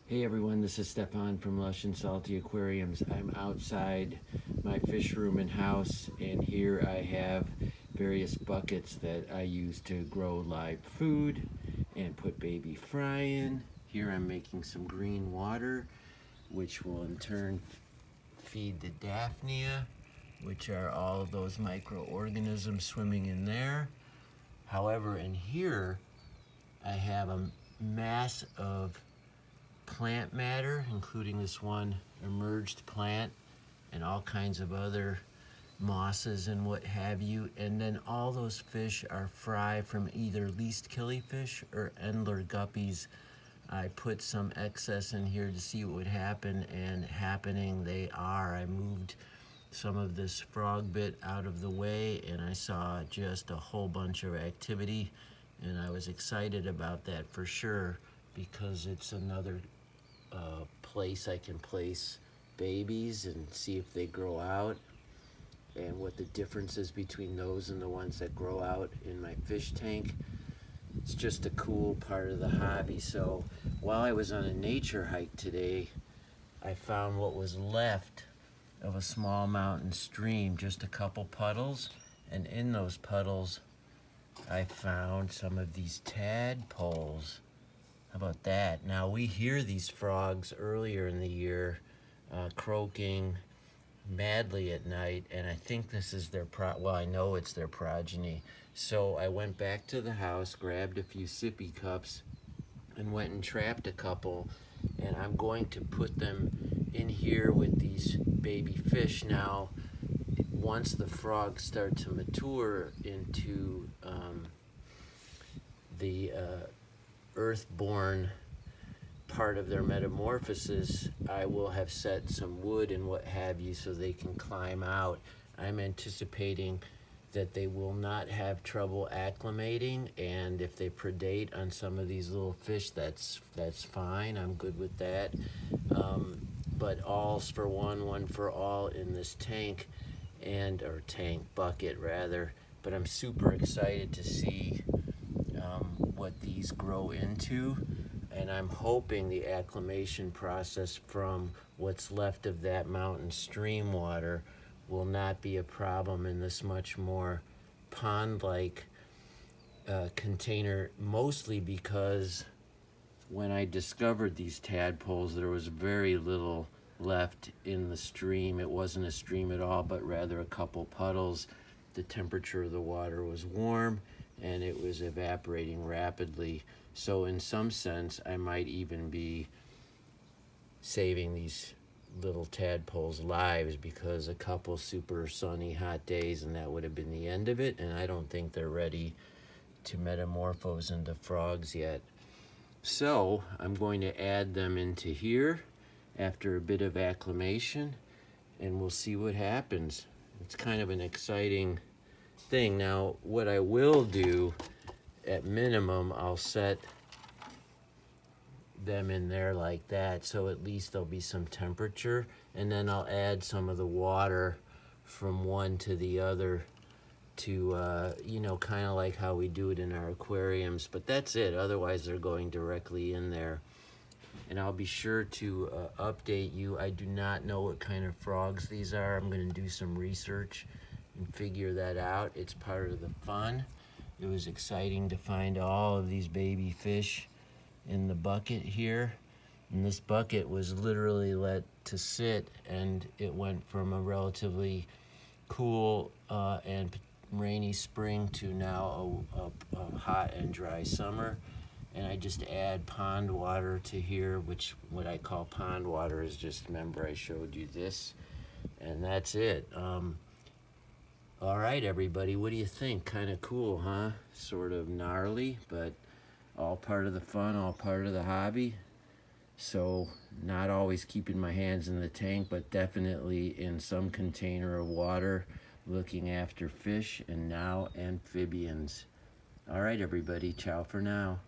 Hey everyone, this is Stefan from Lush and Salty Aquariums. I'm outside my fish room and house, and here I have various buckets that I use to grow live food and put baby fry in. Here I'm making some green water, which will in turn feed the Daphnia, which are all of those microorganisms swimming in there. However, in here I have a mass of plant matter, including this one emerged plant and all kinds of other mosses and what have you. And then all those fish are fry from either least killifish or Endler guppies. I put some excess in here to see what would happen, and happening they are. I moved some of this frog bit out of the way and I saw just a whole bunch of activity, and I was excited about that for sure, because it's another place I can place babies and see if they grow out and what the difference is between those and the ones that grow out in my fish tank. It's just a cool part of the hobby. So while I was on a nature hike today, I found what was left of a small mountain stream, just a couple puddles, and in those puddles I found some of these tadpoles. How about that? Now, we hear these frogs earlier in the year croaking madly at night, and I think this is their well, I know it's their progeny. So I went back to the house, grabbed a few sippy cups, and went and trapped a couple, and I'm going to put them in here with these baby fish. Now, once the frogs start to mature into the earthborn part of their metamorphosis, I will have set some wood and what have you so they can climb out. I'm anticipating that they will not have trouble acclimating, and if they predate on some of these little fish, that's fine. I'm good with that. But all's for one for all in this tank, or tank bucket rather. But I'm super excited to see what these grow into, and I'm hoping the acclimation process from what's left of that mountain stream water will not be a problem in this much more pond-like container, mostly because when I discovered these tadpoles, there was very little left in the stream. It wasn't a stream at all, but rather a couple puddles. The temperature of the water was warm and it was evaporating rapidly. So in some sense, I might even be saving these little tadpoles' lives, because a couple super sunny, hot days and that would have been the end of it, and I don't think they're ready to metamorphose into frogs yet. So I'm going to add them into here after a bit of acclimation, and we'll see what happens. It's kind of an exciting thing. Now, what I will do, at minimum, I'll set them in there like that, so at least there'll be some temperature, and then I'll add some of the water from one to the other to, you know, kind of like how we do it in our aquariums. But that's it. Otherwise, they're going directly in there. And I'll be sure to update you. I do not know what kind of frogs these are. I'm going to do some research and figure that out. It's part of the fun. It was exciting to find all of these baby fish in the bucket here. And this bucket was literally let to sit, and it went from a relatively cool and rainy spring to now a hot and dry summer. And I just add pond water to here, which what I call pond water is just, remember I showed you this, and that's it. All right, everybody, what do you think? Kind of cool, huh? Sort of gnarly, but all part of the fun, all part of the hobby. So not always keeping my hands in the tank, but definitely in some container of water, looking after fish and now amphibians. All right, everybody, ciao for now.